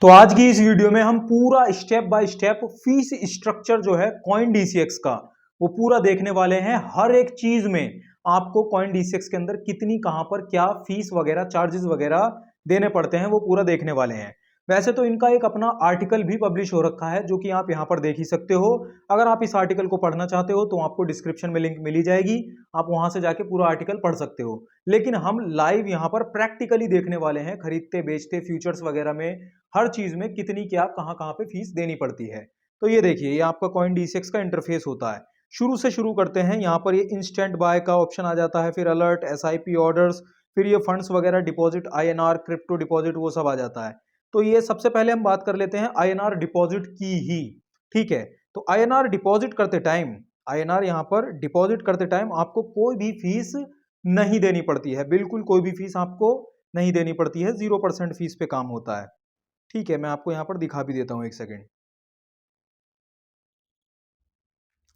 तो आज की इस वीडियो में हम पूरा step by step fees structure जो है कॉइन डीसीएक्स का वो पूरा देखने वाले हैं। हर एक चीज में आपको कॉइन डीसीएक्स के अंदर कितनी कहां पर क्या फीस वगैरह चार्जेस वगैरह देने पड़ते हैं वो पूरा देखने वाले हैं। वैसे तो इनका एक अपना आर्टिकल भी पब्लिश हो रखा है जो कि आप यहां पर देख ही सकते हो। अगर आप इस आर्टिकल को पढ़ना चाहते हो तो आपको डिस्क्रिप्शन में लिंक मिली जाएगी, आप वहां से जाके पूरा आर्टिकल पढ़ सकते हो। लेकिन हम लाइव यहां पर प्रैक्टिकली देखने वाले हैं, खरीदते बेचते फ्यूचर्स वगैरह में हर चीज में कितनी क्या कहां कहां पे फीस देनी पड़ती है। तो ये देखिए, ये आपका कॉइन डीसीएक्स का इंटरफेस होता है। शुरू से शुरू करते हैं। यहाँ पर ये इंस्टेंट बाय का ऑप्शन आ जाता है, फिर अलर्ट, एसआईपी ऑर्डर्स, फिर ये फंड्स वगैरह, डिपॉजिट, आईएनआर, क्रिप्टो डिपॉजिट, वो सब आ जाता है। तो ये सबसे पहले हम बात कर लेते हैं आईएनआर डिपॉजिट की ही। ठीक है, तो आईएनआर डिपॉजिट करते टाइम, आईएनआर यहाँ पर डिपॉजिट करते टाइम आपको कोई भी फीस नहीं देनी पड़ती है। बिल्कुल कोई भी फीस आपको नहीं देनी पड़ती है, 0% फीस पे काम होता है। ठीक है, मैं आपको यहाँ पर दिखा भी देता हूँ, एक सेकेंड।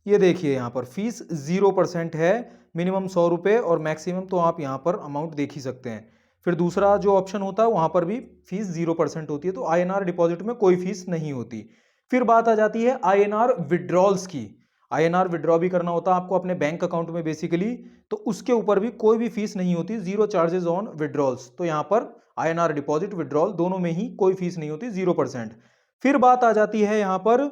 ये देखिए, यहाँ पर फीस 0% है, मिनिमम 100 रुपये और मैक्सिमम तो आप यहाँ पर अमाउंट देख ही सकते हैं। फिर दूसरा जो ऑप्शन होता है वहाँ पर भी फीस 0% होती है, तो आईएनआर डिपॉजिट में कोई फीस नहीं होती। फिर बात आ जाती है आईएनआर विड्रॉल्स की। आईएनआर विड्रॉ भी करना होता है आपको अपने बैंक अकाउंट में बेसिकली, तो उसके ऊपर भी कोई भी फीस नहीं होती, जीरो चार्जेस ऑन विड्रॉल्स। तो यहाँ पर आईएनआर डिपॉजिट विड्रॉल दोनों में ही कोई फीस नहीं होती, 0%। फिर बात आ जाती है यहाँ पर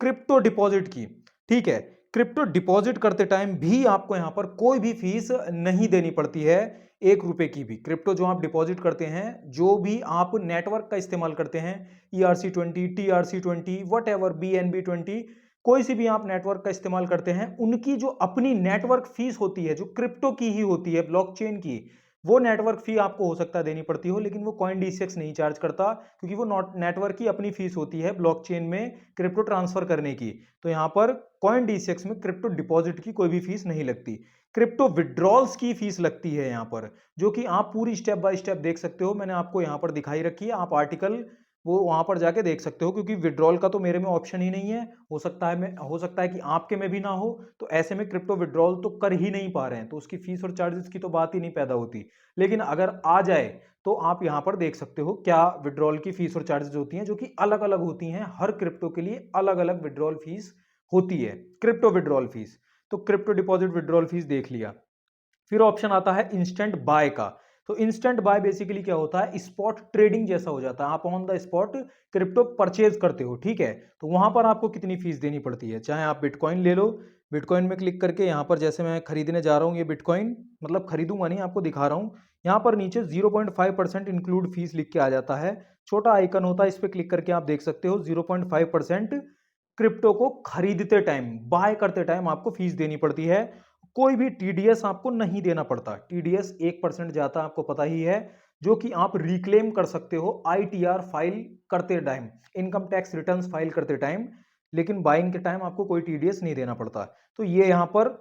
क्रिप्टो डिपॉजिट की। ठीक है, क्रिप्टो डिपॉजिट करते टाइम भी आपको यहां पर कोई भी फीस नहीं देनी पड़ती है, 1 रुपए की भी। क्रिप्टो जो आप डिपॉजिट करते हैं, जो भी आप नेटवर्क का इस्तेमाल करते हैं, ERC20, TRC20, what ever, BNB20, कोई सी भी आप नेटवर्क का इस्तेमाल करते हैं, उनकी जो अपनी नेटवर्क फीस होती है, जो क्रिप्टो की ही होती है, ब्लॉकचेन की, वो नेटवर्क फी आपको हो सकता है देनी पड़ती हो, लेकिन वो कॉइन डीसीएक्स नहीं चार्ज करता, क्योंकि वो नेटवर्क की अपनी फीस होती है ब्लॉकचेन में क्रिप्टो ट्रांसफर करने की। तो यहां पर कॉइन डीसीएक्स में क्रिप्टो डिपॉजिट की कोई भी फीस नहीं लगती। क्रिप्टो विड्रॉल्स की फीस लगती है यहां पर, जो कि आप पूरी स्टेप बाय स्टेप देख सकते हो। मैंने आपको यहां पर दिखाई रखी है, आप आर्टिकल वो वहां पर जाके देख सकते हो, क्योंकि विड्रॉल का तो मेरे में ऑप्शन ही नहीं है। हो सकता है कि आपके में भी ना हो, तो ऐसे में क्रिप्टो विड्रॉल तो कर ही नहीं पा रहे हैं, तो उसकी फीस और चार्जेस की तो बात ही नहीं पैदा होती। लेकिन अगर आ जाए तो आप यहां पर देख सकते हो क्या विड्रॉल की फीस और चार्जेस होती हैं, जो कि अलग अलग होती हैं। हर क्रिप्टो के लिए अलग अलग विड्रॉल फीस होती है, क्रिप्टो विड्रॉल फीस। तो क्रिप्टो डिपॉजिट विड्रॉल फीस देख लिया। फिर ऑप्शन आता है इंस्टेंट बाय का। तो इंस्टेंट बाय बेसिकली क्या होता है, स्पॉट ट्रेडिंग जैसा हो जाता है। आप on the spot crypto purchase करते हो। ठीक है, तो वहां पर आपको कितनी फीस देनी पड़ती है, चाहे आप बिटकॉइन ले लो। बिटकॉइन में क्लिक करके यहाँ पर, जैसे मैं खरीदने जा रहा हूँ ये बिटकॉइन, मतलब खरीदूंगा नहीं, आपको दिखा रहा हूँ। यहाँ पर नीचे 0.5% इंक्लूड फीस लिख के आ जाता है, छोटा आइकन होता है, इस पर क्लिक करके आप देख सकते हो 0.5% क्रिप्टो को खरीदते टाइम, बाय करते टाइम आपको फीस देनी पड़ती है। कोई भी टीडीएस आपको नहीं देना पड़ता। टीडीएस 1% जाता है, आपको पता ही है, जो कि आप रिक्लेम कर सकते हो आईटीआर फाइल करते time, income tax returns file करते टाइम। लेकिन बाइंग के टाइम आपको कोई टीडीएस नहीं देना पड़ता। तो ये यहां पर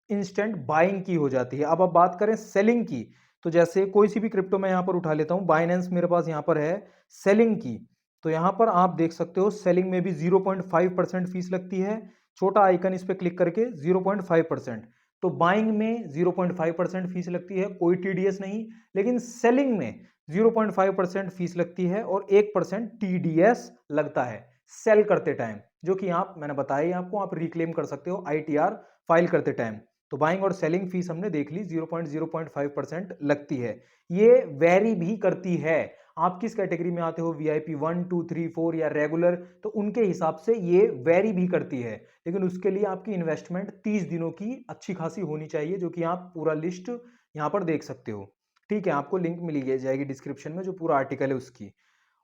इंस्टेंट बाइंग की हो जाती है। अब बात करें सेलिंग की, तो जैसे कोई सी भी क्रिप्टो मैं यहां पर उठा लेता हूं, बाइनेंस मेरे पास यहां पर है सेलिंग की। तो यहां पर आप देख सकते हो सेलिंग में भी 0.5% फीस लगती है, छोटा आइकन, इस पर क्लिक करके 0.5%। तो बाइंग में 0.5% फीस लगती है, कोई टीडीएस नहीं। लेकिन सेलिंग में 0.5% फीस लगती है और 1% टीडीएस लगता है सेल करते टाइम, जो कि आप, मैंने बताया आपको, आप रिक्लेम कर सकते हो आईटीआर फाइल करते टाइम। तो बाइंग और सेलिंग फीस हमने देख ली, 0.05% लगती है। ये वेरी भी करती है, आप किस कैटेगरी में आते हो, वीआईपी 1, 2, 3, 4 या रेगुलर, तो उनके हिसाब से ये वेरी भी करती है। लेकिन उसके लिए आपकी इन्वेस्टमेंट 30 दिनों की अच्छी खासी होनी चाहिए, जो कि आप पूरा लिस्ट यहां पर देख सकते हो। ठीक है, आपको लिंक मिल जाएगी डिस्क्रिप्शन में, जो पूरा आर्टिकल है उसकी।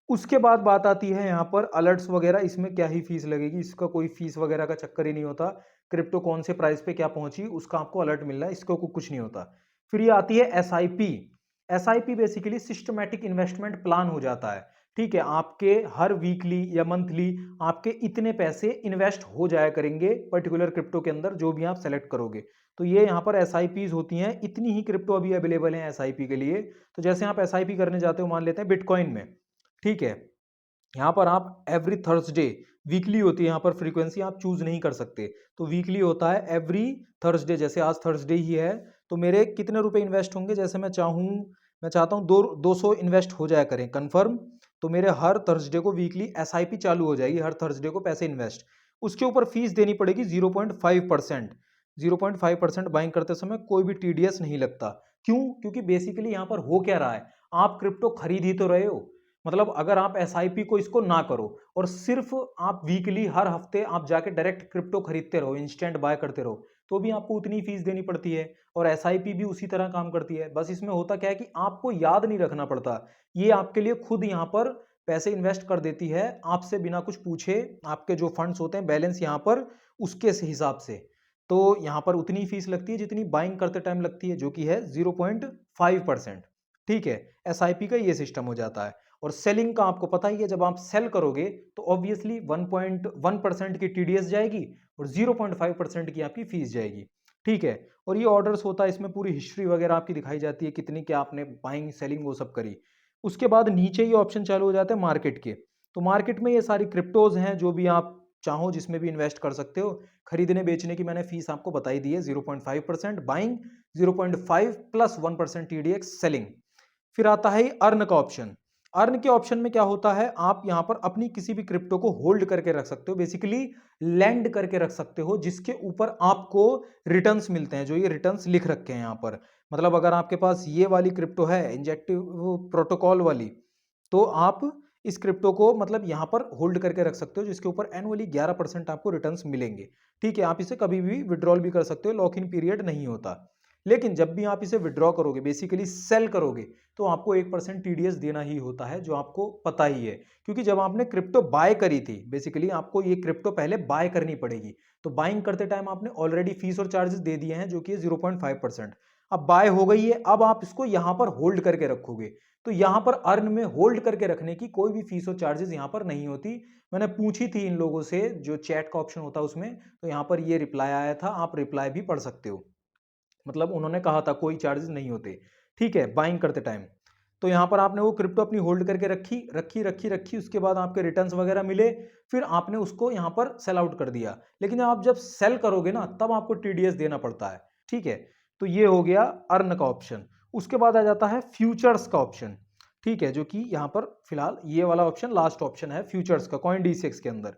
उसके बाद बात आती है यहाँ पर अलर्ट्स वगैरह, इसमें क्या ही फीस लगेगी, इसका कोई फीस वगैरह का चक्कर ही नहीं होता। क्रिप्टो कौन से प्राइस पे क्या पहुंची उसका आपको अलर्ट मिल रहा है, इसको कुछ नहीं होता। फिर ये आती है SIP. SIP basically systematic investment plan हो जाता है। ठीक है, आपके हर वीकली या मंथली आपके इतने पैसे इन्वेस्ट हो जाया करेंगे पर्टिकुलर क्रिप्टो के अंदर, जो भी आप सेलेक्ट करोगे। तो ये यहाँ पर एसआईपीज होती हैं, इतनी ही क्रिप्टो अभी अवेलेबल है एसआईपी के लिए। तो जैसे आप एसआईपी करने जाते हो, मान लेते हैं बिटकॉइन में। ठीक है, यहाँ पर आप एवरी थर्सडे, वीकली होती है यहाँ पर फ्रीक्वेंसी, आप चूज नहीं कर सकते। तो वीकली होता है एवरी थर्सडे, जैसे आज थर्सडे ही है, तो मेरे कितने रुपए इन्वेस्ट होंगे, जैसे मैं चाहता हूँ 200 इन्वेस्ट हो जाया करें, कंफर्म। तो मेरे हर थर्सडे को वीकली एसआईपी चालू हो जाएगी, हर थर्सडे को पैसे इन्वेस्ट, उसके ऊपर फीस देनी पड़ेगी 0.5%। 0.5% बाइंग करते समय कोई भी टीडीएस नहीं लगता। क्यों? क्योंकि बेसिकली यहाँ पर हो क्या रहा है, आप क्रिप्टो खरीद ही तो रहे हो। मतलब अगर आप एसआईपी को इसको ना करो और सिर्फ आप वीकली हर हफ्ते आप जाके डायरेक्ट क्रिप्टो खरीदते रहो, इंस्टेंट बाय करते रहो, तो भी आपको उतनी फीस देनी पड़ती है। और एसआईपी भी उसी तरह काम करती है। बस इसमें होता क्या है कि आपको याद नहीं रखना पड़ता, ये आपके लिए खुद यहाँ पर पैसे इन्वेस्ट कर देती है आपसे बिना कुछ पूछे। आपके जो फंड्स होते हैं बैलेंस यहाँ पर उसके हिसाब से, तो यहाँ पर उतनी फीस लगती है जितनी बाइंग करते टाइम लगती है, जो कि है 0.5%। ठीक है, एसआईपी का ये सिस्टम हो जाता है। और सेलिंग का आपको पता ही है, जब आप सेल करोगे तो ऑब्वियसली 1.1% की टीडीएस जाएगी और 0.5% की आपकी फीस जाएगी। ठीक है, और ये ऑर्डर्स होता है, इसमें पूरी हिस्ट्री वगैरह आपकी दिखाई जाती है, कितनी क्या आपने बाइंग सेलिंग वो सब करी। उसके बाद नीचे ये ऑप्शन चालू हो जाते हैं मार्केट के। तो मार्केट में ये सारी क्रिप्टोज हैं, जो भी आप चाहो जिसमें भी इन्वेस्ट कर सकते हो। खरीदने बेचने की मैंने फीस आपको बताई दी है, 0.5% बाइंग, 0.5 प्लस 1% टीडीएक्स सेलिंग। फिर आता है अर्न का ऑप्शन। अर्न के ऑप्शन में क्या होता है, आप यहां पर अपनी किसी भी क्रिप्टो को होल्ड करके रख सकते हो, बेसिकली लैंड करके रख सकते हो, जिसके ऊपर आपको रिटर्न्स मिलते हैं, जो ये रिटर्न्स लिख रखे हैं यहां पर। मतलब अगर आपके पास ये वाली क्रिप्टो है इंजेक्टिव प्रोटोकॉल वाली, तो आप इस क्रिप्टो को मतलब यहां पर होल्ड करके रख सकते हो, जिसके ऊपर एनुअली 11% आपको रिटर्न्स मिलेंगे। ठीक है, आप इसे कभी भी विड्रॉल भी कर सकते हो, लॉक इन पीरियड नहीं होता। लेकिन जब भी आप इसे विड्रॉ करोगे, बेसिकली सेल करोगे, तो आपको 1% टीडीएस देना ही होता है, जो आपको पता ही है। क्योंकि जब आपने क्रिप्टो बाय करी थी, बेसिकली आपको ये क्रिप्टो पहले बाय करनी पड़ेगी, तो बाइंग करते टाइम आपने ऑलरेडी फीस और चार्जेस दे दिए हैं, जो कि 0.5%। अब बाय हो गई है, अब आप इसको यहां पर होल्ड करके रखोगे, तो यहां पर अर्न में होल्ड करके रखने की कोई भी फीस और चार्जेस यहां पर नहीं होती। मैंने पूछी थी इन लोगों से, जो चैट का ऑप्शन होता है उसमें, तो यहां पर ये रिप्लाई आया था, आप रिप्लाई भी पढ़ सकते हो। मतलब उन्होंने कहा था कोई चार्जेस नहीं होते। ठीक है, बाइंग करते टाइम। तो यहां पर आपने वो क्रिप्टो अपनी होल्ड करके रखी रखी रखी रखी, उसके बाद आपके रिटर्न्स वगैरह मिले, फिर आपने उसको यहां पर सेल आउट कर दिया। लेकिन आप जब सेल करोगे ना, तब आपको टीडीएस देना पड़ता है। ठीक है, तो ये हो गया अर्न का ऑप्शन। उसके बाद आ जाता है फ्यूचर्स का ऑप्शन। ठीक है, जो कि यहां पर फिलहाल ये वाला ऑप्शन लास्ट ऑप्शन है फ्यूचर्स का, कॉइन डीसीएक्स के अंदर।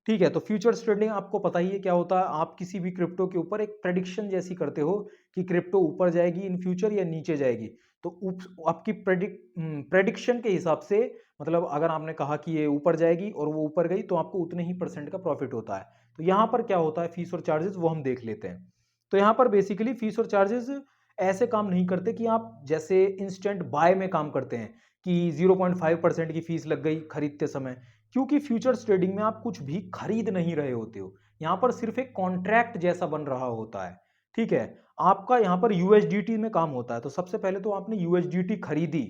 ठीक है, तो फ्यूचर्स ट्रेडिंग आपको पता ही है क्या होता है। आप किसी भी क्रिप्टो के ऊपर एक प्रेडिक्शन जैसी करते हो कि क्रिप्टो ऊपर जाएगी इन फ्यूचर या नीचे जाएगी। तो आपकी प्रेडिक्शन के हिसाब से, मतलब अगर आपने कहा कि ये ऊपर जाएगी और वो ऊपर गई, तो आपको उतने ही % का प्रॉफिट होता है। तो यहाँ पर क्या होता है, फीस और चार्जेस वो हम देख लेते हैं। तो यहाँ पर बेसिकली फीस और चार्जेस ऐसे काम नहीं करते कि आप जैसे इंस्टेंट बाय में काम करते हैं कि 0.5% की फीस लग गई खरीदते समय। क्योंकि फ्यूचर्स ट्रेडिंग में आप कुछ भी खरीद नहीं रहे होते हो, यहाँ पर सिर्फ एक कॉन्ट्रैक्ट जैसा बन रहा होता है। ठीक है, आपका यहाँ पर यूएसडीटी में काम होता है। तो सबसे पहले तो आपने यूएसडीटी खरीदी,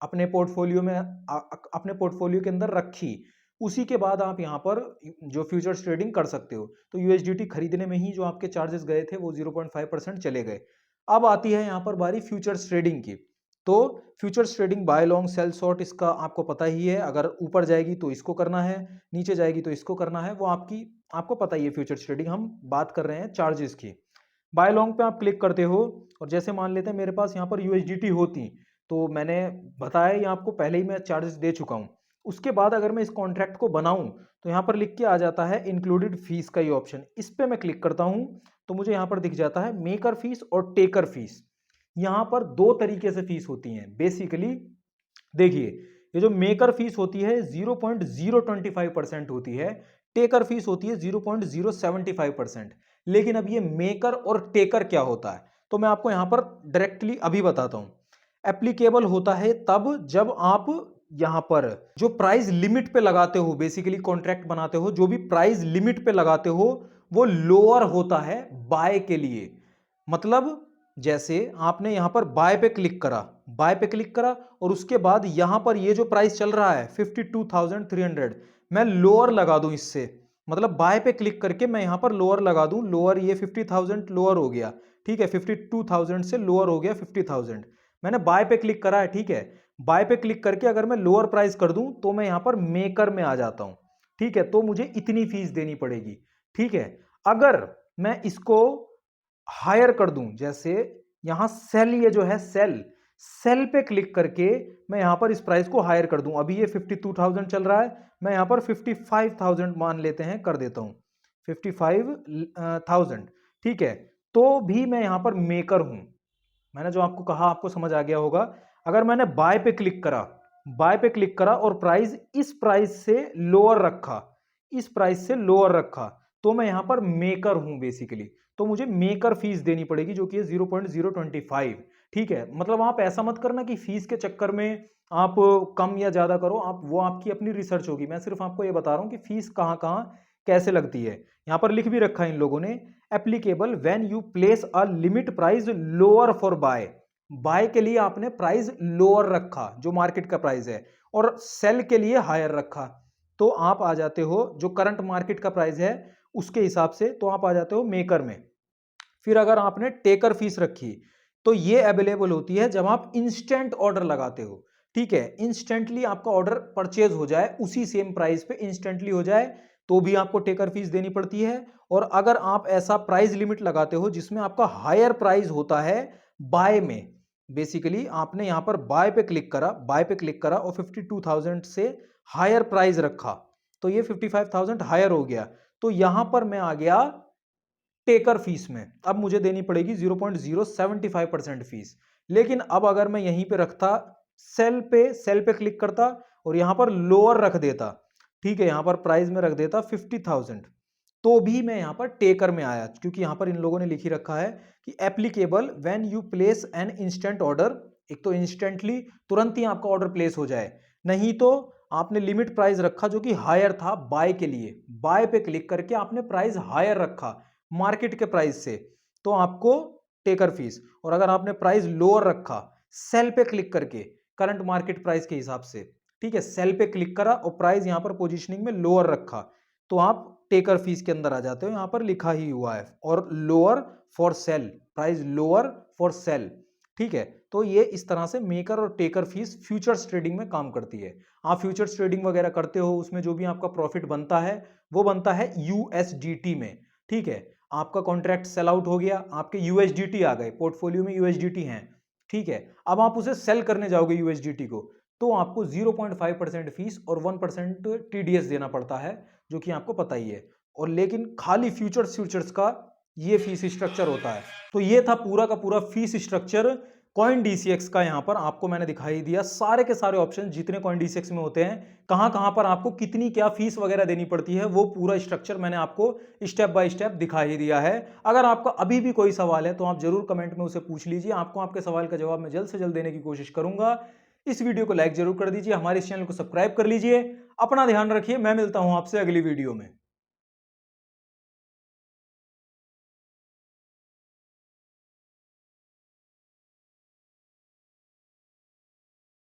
अपने पोर्टफोलियो में अपने पोर्टफोलियो के अंदर रखी, उसी के बाद आप यहाँ पर जो फ्यूचर्स ट्रेडिंग कर सकते हो। तो यूएसडीटी खरीदने में ही जो आपके चार्जेस गए थे वो 0.5% चले गए। अब आती है यहाँ पर बारी फ्यूचर्स ट्रेडिंग की। तो futures trading buy long sell short, इसका आपको पता ही है। अगर ऊपर जाएगी तो इसको करना है, नीचे जाएगी तो इसको करना है, वो आपको पता ही है। फ्यूचर्स ट्रेडिंग हम बात कर रहे हैं चार्जेस की। बाय लॉन्ग पे आप क्लिक करते हो, और जैसे मान लेते हैं मेरे पास यहाँ पर यूएसडीटी होती, तो मैंने बताया ये आपको पहले ही, मैं चार्जेस दे चुका हूँ। उसके बाद अगर मैं इस कॉन्ट्रैक्ट को बनाऊं, तो यहाँ पर लिख के आ जाता है इंक्लूडेड फीस का ये ऑप्शन। इस पे मैं क्लिक करता हूं, तो मुझे यहाँ पर दिख जाता है मेकर फीस और टेकर फीस। यहाँ पर दो तरीके से फीस होती हैं बेसिकली। देखिए, ये जो मेकर फीस होती है 0.025% होती है, टेकर फीस होती है 0.075%। लेकिन अब ये मेकर और टेकर क्या होता है, तो मैं आपको यहां पर डायरेक्टली अभी बताता हूं। एप्लीकेबल होता है तब जब आप यहां पर जो प्राइस लिमिट पे लगाते हो, बेसिकली कॉन्ट्रैक्ट बनाते हो, जो भी प्राइस लिमिट पे लगाते हो वो लोअर होता है बाय के लिए। मतलब जैसे आपने यहां पर बाय पे क्लिक करा, बाय पे क्लिक करा, और उसके बाद यहां पर ये जो प्राइस चल रहा है 52,300, मैं लोअर लगा दूं इससे। मतलब बाय पे क्लिक करके मैं यहां पर लोअर लगा दूं, लोअर ये 50,000 लोअर हो गया। ठीक है, 52,000 से लोअर हो गया 50,000। मैंने बाय पे क्लिक करा है। ठीक है, बाय पे क्लिक करके अगर मैं लोअर प्राइस कर दूं, तो मैं यहां पर मेकर में आ जाता हूं। ठीक है, तो मुझे इतनी फीस देनी पड़ेगी। ठीक है, अगर मैं इसको हायर कर दूं, जैसे यहां सेल, ये जो है सेल, सेल पे क्लिक करके मैं यहाँ पर इस प्राइस को हायर कर दूं। अभी ये 52,000 चल रहा है, मैं यहाँ पर 55,000 मान लेते हैं कर देता हूं, 55,000। ठीक है, तो भी मैं यहाँ पर मेकर हूं। मैंने जो आपको कहा आपको समझ आ गया होगा। अगर मैंने बाय पे क्लिक करा, बाय पे क्लिक करा और प्राइस इस प्राइस से लोअर रखा, इस प्राइस से लोअर रखा, तो मैं यहां पर मेकर हूं बेसिकली। तो मुझे मेकर फीस देनी पड़ेगी जो कि है 0.025। ठीक है, मतलब आप ऐसा मत करना कि फीस के चक्कर में आप कम या ज्यादा करो, आप वो आपकी अपनी रिसर्च होगी। मैं सिर्फ आपको ये बता रहा हूं कि फीस कहां कहां कैसे लगती है। यहां पर लिख भी रखा है इन लोगों ने, applicable when you place a limit price lower for buy. Buy के लिए आपने प्राइस लोअर रखा जो मार्केट का प्राइस है, और सेल के लिए हायर रखा, तो आप आ जाते हो जो करंट मार्केट का प्राइस है उसके हिसाब से, तो आप आ जाते हो मेकर में। फिर अगर आपने टेकर फीस रखी तो ये अवेलेबल होती है जब आप इंस्टेंट ऑर्डर लगाते हो। ठीक है, इंस्टेंटली आपका ऑर्डर परचेज हो जाए, उसी सेम प्राइस पे इंस्टेंटली हो जाए, तो भी आपको टेकर फीस देनी पड़ती है। और अगर आप ऐसा प्राइस लिमिट लगाते हो जिसमें आपका हायर प्राइस होता है बाय में, बेसिकली आपने यहां पर बाय पे क्लिक करा, बाय पे क्लिक करा और 52,000 से हायर प्राइस रखा, तो ये 55,000 हायर हो गया, तो यहां पर मैं आ गया टेकर फीस में। अब मुझे देनी पड़ेगी 0.075% फीस। लेकिन अब अगर मैं यहीं पे रखता, सेल पे क्लिक करता और यहां पर लोअर रख देता, ठीक है, यहां पर प्राइस में रख देता 50,000, तो भी मैं यहां पर टेकर में आया, क्योंकि यहां पर इन लोगों ने लिखी रखा है कि applicable when you place an instant order. एक तो इंस्टेंटली तुरंत ही आपका ऑर्डर प्लेस हो जाए, नहीं तो आपने लिमिट प्राइस रखा जो कि हायर था बाय के लिए, बाय पे क्लिक करके आपने प्राइस हायर रखा मार्केट के प्राइस से, तो आपको टेकर फीस। और अगर आपने प्राइस लोअर रखा सेल पे क्लिक करके करंट मार्केट प्राइस के हिसाब से, ठीक है, सेल पे क्लिक करा और प्राइस यहां पर पोजीशनिंग में लोअर रखा, तो आप टेकर फीस के अंदर आ जाते हो। यहां पर लिखा ही हुआ है, और lower for sale, price lower for sale. ठीक है, तो ये इस तरह से मेकर और टेकर फीस फ्यूचर्स ट्रेडिंग में काम करती है। आप फ्यूचर्स ट्रेडिंग वगैरह करते हो, उसमें जो भी आपका प्रॉफिट बनता है वो बनता है यूएसडीटी में। ठीक है, आपका कॉन्ट्रैक्ट सेल आउट हो गया, आपके यूएसडीटी आ गए, पोर्टफोलियो में यूएसडीटी हैं। ठीक है, अब आप उसे सेल करने जाओगे यूएसडीटी को, तो आपको 0.5% फीस और 1% टीडीएस देना पड़ता है, जो कि आपको पता ही है। और लेकिन खाली फ्यूचर्स का ये फीस स्ट्रक्चर होता है। तो ये था पूरा का पूरा फीस स्ट्रक्चर कॉइन डीसीएक्स का। यहां पर आपको मैंने दिखाई दिया सारे के सारे ऑप्शन जितने कॉइन डीसीएक्स में होते हैं, कहां कहां पर आपको कितनी क्या फीस वगैरह देनी पड़ती है, वो पूरा स्ट्रक्चर मैंने आपको स्टेप बाय स्टेप दिखा ही दिया है। अगर आपका अभी भी कोई सवाल है तो आप जरूर कमेंट में उसे पूछ लीजिए, आपको आपके सवाल का जवाब मैं जल्द से जल्द देने की कोशिश करूंगा। इस वीडियो को लाइक जरूर कर दीजिए, हमारे इस चैनल को सब्सक्राइब कर लीजिए। अपना ध्यान रखिए, मैं मिलता हूं आपसे अगली वीडियो में।